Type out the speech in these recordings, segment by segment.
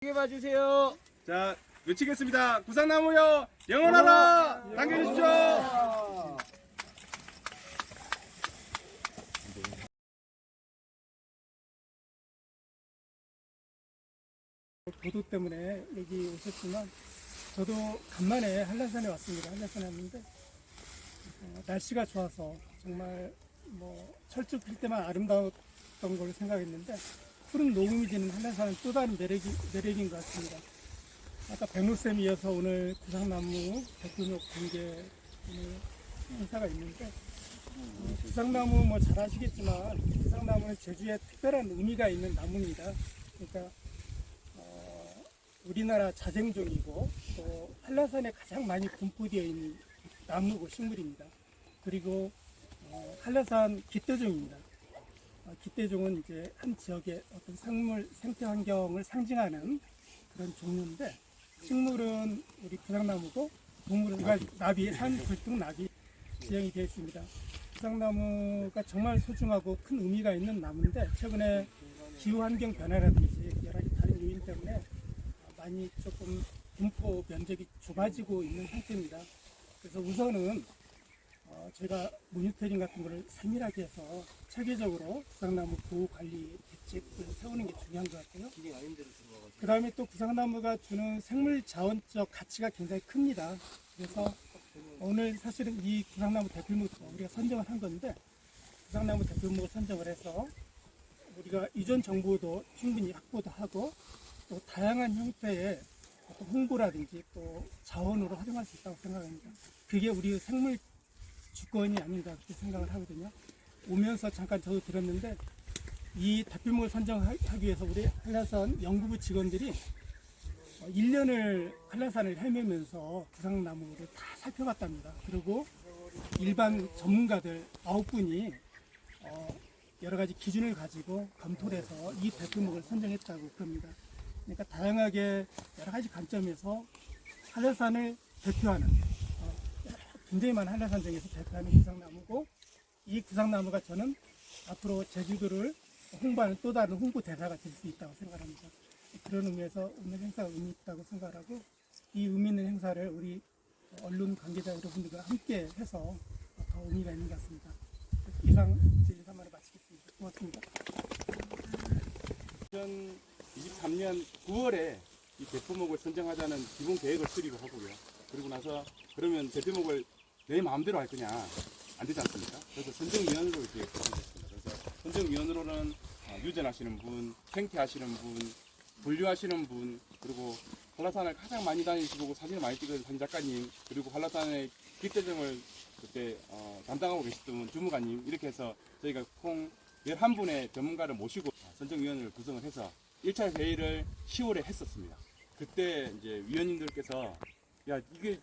크게 봐주세요. 자, 외치겠습니다. 구상나무여 영원하라. 당겨주십시오. 보도 때문에 여기 오셨지만 저도 간만에 한라산에 왔습니다. 한라산에 왔는데 날씨가 좋아서 정말 철쭉 필 때만 아름다웠던 걸로 생각했는데 푸른 녹음이 지는 한라산은 또 다른 매력인 것 같습니다. 아까 백로쌤이 이어서 오늘 구상나무 대표목 공개 오늘 행사가 있는데 구상나무 잘 아시겠지만 구상나무는 제주에 특별한 의미가 있는 나무입니다. 그러니까 우리나라 자생종이고 또 한라산에 가장 많이 분포되어 있는 나무고 식물입니다. 그리고 한라산 깃대종입니다. 깃대종은 이제 한 지역의 어떤 생태 환경을 상징하는 그런 종류인데 식물은 우리 구상나무고 동물은 나비, 산불뚝나비 지형이 되어 있습니다. 구상나무가 정말 소중하고 큰 의미가 있는 나무인데 최근에 기후환경 변화라든지 여러 가지 다른 요인 때문에 많이 조금 분포 면적이 좁아지고 있는 상태입니다. 그래서 우선은 저희가 모니터링 같은 거를 세밀하게 해서 체계적으로 구상나무 보호 관리 대책을 세우는 게 중요한 것 같고요. 그 다음에 또 구상나무가 주는 생물 자원적 가치가 굉장히 큽니다. 그래서 오늘 사실은 이 구상나무 대표목 우리가 선정을 한 건데 구상나무 대표목을 선정을 해서 우리가 이전 정보도 충분히 확보도 하고 또 다양한 형태의 어떤 홍보라든지 또 자원으로 활용할 수 있다고 생각합니다. 그게 우리의 생물 주권이 아닌가 그렇게 생각을 하거든요. 오면서 잠깐 저도 들었는데 이 대표목을 선정하기 위해서 우리 한라산 연구부 직원들이 1년을 한라산을 헤매면서 구상나무를 다 살펴봤답니다. 그리고 일반 전문가들 9분이 여러 가지 기준을 가지고 검토를 해서 이 대표목을 선정했다고 그럽니다. 그러니까 다양하게 여러 가지 관점에서 한라산을 대표하는 굉장히 많은 한라산 중에서 대표하는 구상나무고 이 구상나무가 저는 앞으로 제주도를 홍보하는 또 다른 홍보 대사가 될 수 있다고 생각합니다. 그런 의미에서 오늘 행사가 의미 있다고 생각하고 이 의미 있는 행사를 우리 언론 관계자 여러분들과 함께 해서 더 의미가 있는 것 같습니다. 이상 제 인사말을 마치겠습니다. 고맙습니다. 2023년 9월에 이 대표목을 선정하자는 기본 계획을 수립을 하고요. 그리고 나서 그러면 대표목을 내 마음대로 할 거냐 안 되지 않습니까? 그래서 선정위원으로 이렇게 구성됐습니다. 그래서 선정위원으로는 유전하시는 분, 생태하시는 분, 분류하시는 분, 그리고 한라산을 가장 많이 다니시고 사진을 많이 찍은 사진 작가님, 그리고 한라산의 깃대정을 그때 담당하고 계셨던 주무관님 이렇게 해서 저희가 총 11분의 전문가를 모시고 선정위원회를 구성을 해서 1차 회의를 10월에 했었습니다. 그때 이제 위원님들께서 야 이게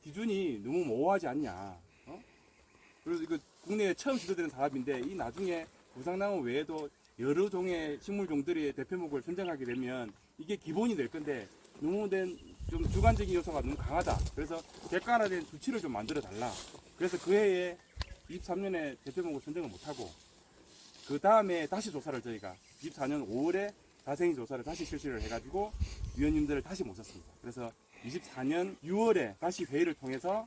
기준이 너무 모호하지 않냐. 그래서 이거 국내에 처음 시도되는 사업인데 이 나중에 구상나무 외에도 여러 종의 식물종들의 대표목을 선정하게 되면 이게 기본이 될 건데 너무 좀 주관적인 요소가 너무 강하다. 그래서 객관화된 수치를 좀 만들어 달라. 그래서 그 해에 23년에 대표목을 선정을 못하고 그 다음에 다시 조사를 저희가 24년 5월에 자세히 조사를 다시 실시를 해가지고 위원님들을 다시 모셨습니다. 그래서 24년 6월에 다시 회의를 통해서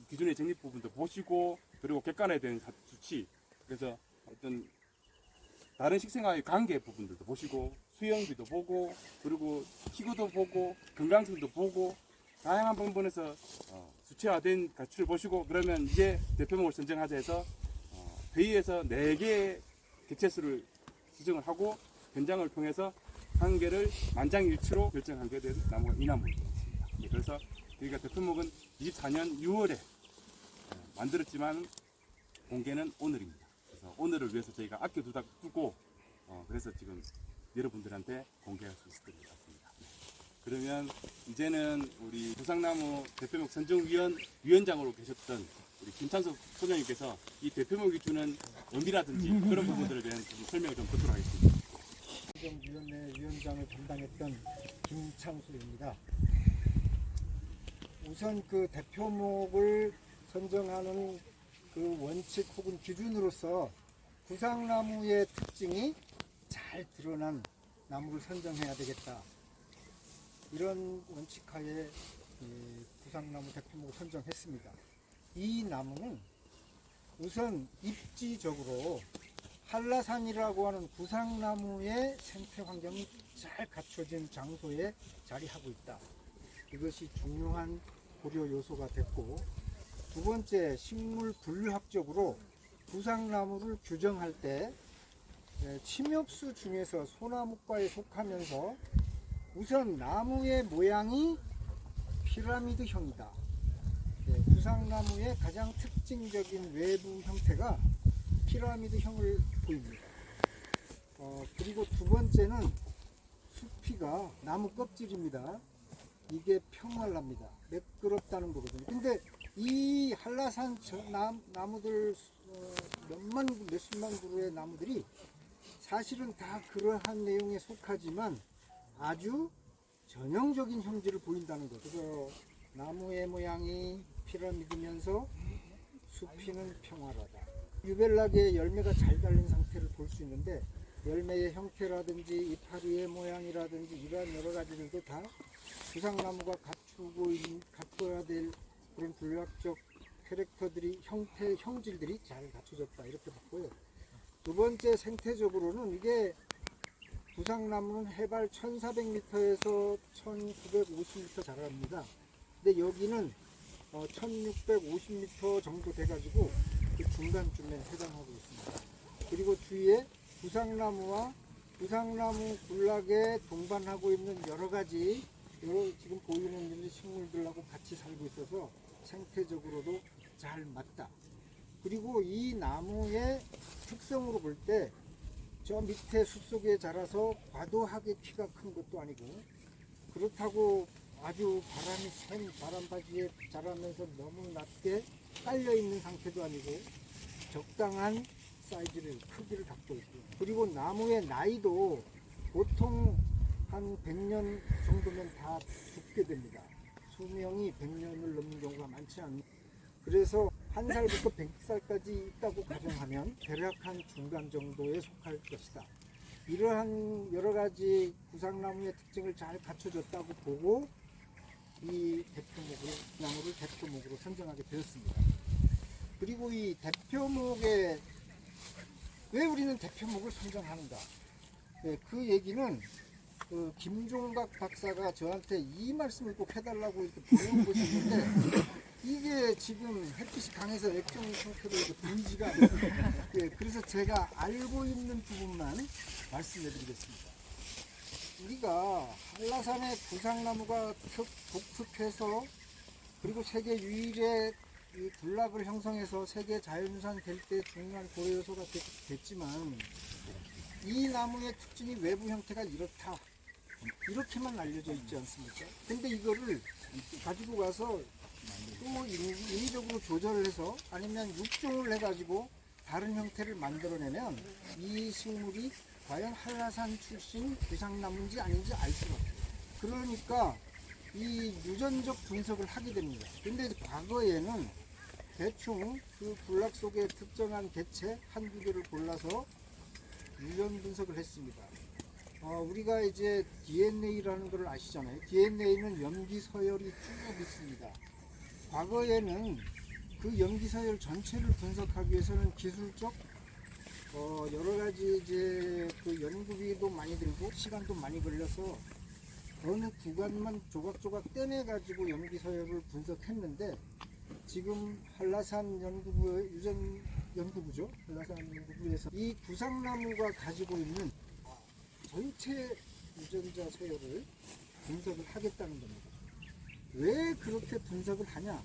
기준의 정립 부분도 보시고 그리고 객관화된 수치 그래서 어떤 다른 식생활의 관계 부분들도 보시고 수영비도 보고 그리고 기구도 보고 건강성도 보고 다양한 부분에서 수치화된 가치를 보시고 그러면 이제 대표목을 선정하자 해서 회의에서 4개의 개체수를 지정을 하고 현장을 통해서 한 개를 만장일치로 결정하게 된 나무가 이 나무입니다. 그래서 저희가 대표목은 24년 6월에 만들었지만 공개는 오늘입니다. 그래서 오늘을 위해서 저희가 아껴두고 그래서 지금 여러분들한테 공개할 수 있을 것 같습니다. 그러면 이제는 우리 구상나무 대표목 선정위원장으로 계셨던 우리 김찬석 소장님께서 이 대표목이 주는 의미라든지 그런 부분들에 대한 좀 설명을 좀 듣도록 하겠습니다. 선정위원회 위원장을 담당했던 김창수입니다. 우선 그 대표목을 선정하는 그 원칙 혹은 기준으로서 구상나무의 특징이 잘 드러난 나무를 선정해야 되겠다. 이런 원칙하에 구상나무 대표목을 선정했습니다. 이 나무는 우선 입지적으로 한라산이라고 하는 구상나무의 생태 환경이 잘 갖춰진 장소에 자리하고 있다. 이것이 중요한 고려 요소가 됐고, 두 번째, 식물 분류학적으로 구상나무를 규정할 때 침엽수 중에서 소나무과에 속하면서 우선 나무의 모양이 피라미드형이다. 구상나무의 가장 특징적인 외부 형태가 피라미드형을 보입니다. 그리고 두 번째는 수피가 나무 껍질입니다. 이게 평활합니다. 매끄럽다는 거거든요. 근데 이 한라산 나무들 몇십만 그루의 나무들이 사실은 다 그러한 내용에 속하지만 아주 전형적인 형질을 보인다는 거죠. 그래서 나무의 모양이 피라미드면서 수피는 평활하다. 유벨락의 열매가 잘 달린 상태를 볼 수 있는데 열매의 형태라든지 이파리의 모양이라든지 이러한 여러 가지들도 다 구상나무가 갖춰야 될 그런 분류학적 캐릭터들이 형질들이 잘 갖춰졌다 이렇게 봤고요. 두 번째, 생태적으로는 이게 구상나무는 해발 1400m에서 1950m 자랍니다. 근데 여기는 1650m 정도 돼가지고 그 중간쯤에 해당하고 있습니다. 그리고 주위에 구상나무와 구상나무 군락에 동반하고 있는 여러 가지 지금 보이는 식물들하고 같이 살고 있어서 생태적으로도 잘 맞다. 그리고 이 나무의 특성으로 볼 때 저 밑에 숲속에 자라서 과도하게 키가 큰 것도 아니고 그렇다고 아주 바람이 센 바람바지에 자라면서 너무 낮게 깔려 있는 상태도 아니고 적당한 사이즈를 크기를 갖고 있고, 그리고 나무의 나이도 보통 한 100년 정도면 다 죽게 됩니다. 수명이 100년을 넘는 경우가 많지 않습니다. 그래서 1살부터 100살까지 있다고 가정하면 대략 한 중간 정도에 속할 것이다. 이러한 여러 가지 구상나무의 특징을 잘 갖춰줬다고 보고 이 나무를 대표목으로 선정하게 되었습니다. 그리고 이 대표목에 왜 우리는 대표목을 선정하는가? 그 얘기는 그 김종각 박사가 저한테 이 말씀을 꼭 해달라고 이렇게 보내온 것이 있는데 이게 지금 햇빛이 강해서 액정 형태로 이렇게 보이지가 않아요. 그래서 제가 알고 있는 부분만 말씀해 드리겠습니다. 우리가 한라산의 구상나무가 독특해서 그리고 세계 유일의 이 군락을 형성해서 세계 자연유산 될 때 중요한 고려 요소가 됐지만 이 나무의 특징이 외부 형태가 이렇다. 이렇게만 알려져 있지 않습니까? 근데 이거를 가지고 가서 또 인위적으로 조절을 해서 아니면 육종을 해가지고 다른 형태를 만들어내면 이 식물이 과연 한라산 출신 구상나무인지 아닌지 알 수가 없어요. 그러니까 이 유전적 분석을 하게 됩니다. 근데 과거에는 대충 그 군락 속의 특정한 개체 한두 개를 골라서 유전 분석을 했습니다. 우리가 이제 DNA라는 걸 아시잖아요. DNA는 염기 서열이 쭉 있습니다. 과거에는 그 염기 서열 전체를 분석하기 위해서는 기술적 여러 가지 이제 그 연구비도 많이 들고 시간도 많이 걸려서 어느 구간만 조각조각 떼내 가지고 염기 서열을 분석했는데 지금 한라산 유전 연구부죠. 한라산 연구부에서 이 구상나무가 가지고 있는 전체 유전자 서열을 분석을 하겠다는 겁니다. 왜 그렇게 분석을 하냐?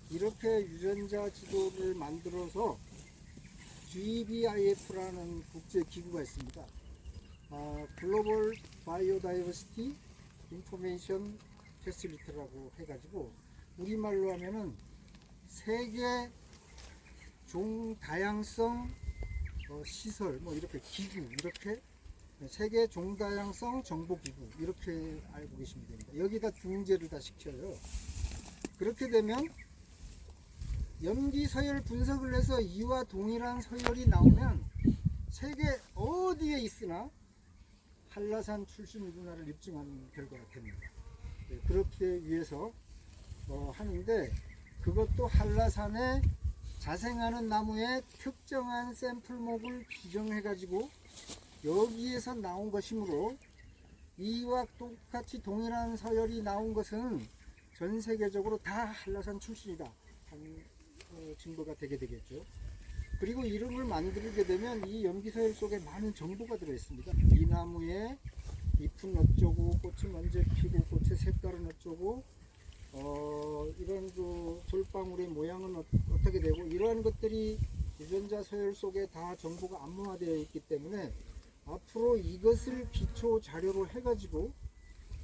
이렇게 유전자 지도를 만들어서 GBIF라는 국제 기구가 있습니다. 글로벌 바이오다이버시티 인포메이션 패실리티라고 해가지고 우리말로 하면은 세계 종다양성 시설 뭐 이렇게 기구 이렇게 세계 종다양성 정보기구 이렇게 알고 계시면 됩니다. 여기다 중재를 다 시켜요. 그렇게 되면 염기 서열 분석을 해서 이와 동일한 서열이 나오면 세계 어디에 있으나 한라산 출신 문화를 입증하는 결과가 됩니다. 그렇게 위해서 하는데, 그것도 한라산에 자생하는 나무의 특정한 샘플목을 지정해가지고 여기에서 나온 것이므로 이와 똑같이 동일한 서열이 나온 것은 전 세계적으로 다 한라산 출신이다 하는 증거가 되게 되겠죠. 그리고 이름을 만들게 되면 이 염기서열 속에 많은 정보가 들어있습니다. 이 나무에 잎은 어쩌고, 꽃이 언제 피고, 꽃의 색깔은 어쩌고, 이런 그 솔방울의 모양은 어떻게 되고, 이러한 것들이 유전자 서열 속에 다 정보가 암호화되어 있기 때문에 앞으로 이것을 기초 자료로 해가지고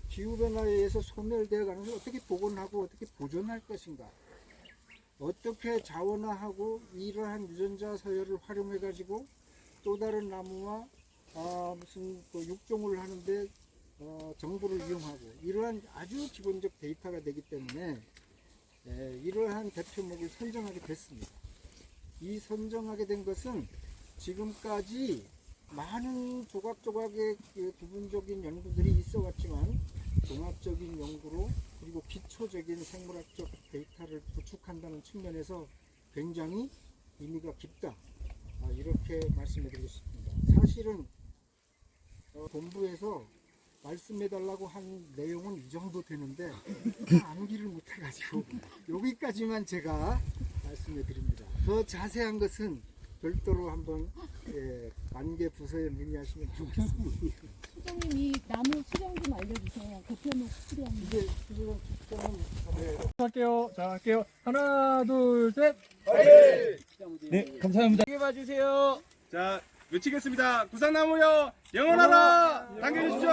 기후변화에 의해서 소멸되어 가는 것을 어떻게 복원하고 어떻게 보존할 것인가, 어떻게 자원화하고 이러한 유전자 서열을 활용해 가지고 또 다른 나무와 무슨 그 육종을 하는데 정보를 이용하고, 이러한 아주 기본적 데이터가 되기 때문에 이러한 대표목을 선정하게 됐습니다. 이 선정하게 된 것은 지금까지 많은 조각조각의 그 부분적인 연구들이 있어 왔지만 종합적인 연구로, 그리고 기초적인 생물학적 데이터를 구축한다는 측면에서 굉장히 의미가 깊다, 이렇게 말씀해 드리고 싶습니다. 사실은 본부에서 말씀해 달라고 한 내용은 이 정도 되는데 다 암기를 못 해가지고 여기까지만 제가 말씀해 드립니다. 더 자세한 것은 별도로 한번 관계 부서에 문의하시면 좋겠습니다. 수정님, 이 나무 수령 좀 알려주세요. 대표목 수령. 이게 수정 측정은 할게요. 자, 할게요. 하나, 둘, 셋. 네, 감사합니다. 봐주세요. 자, 외치겠습니다. 구상나무여 영원하라. 당겨주십시오.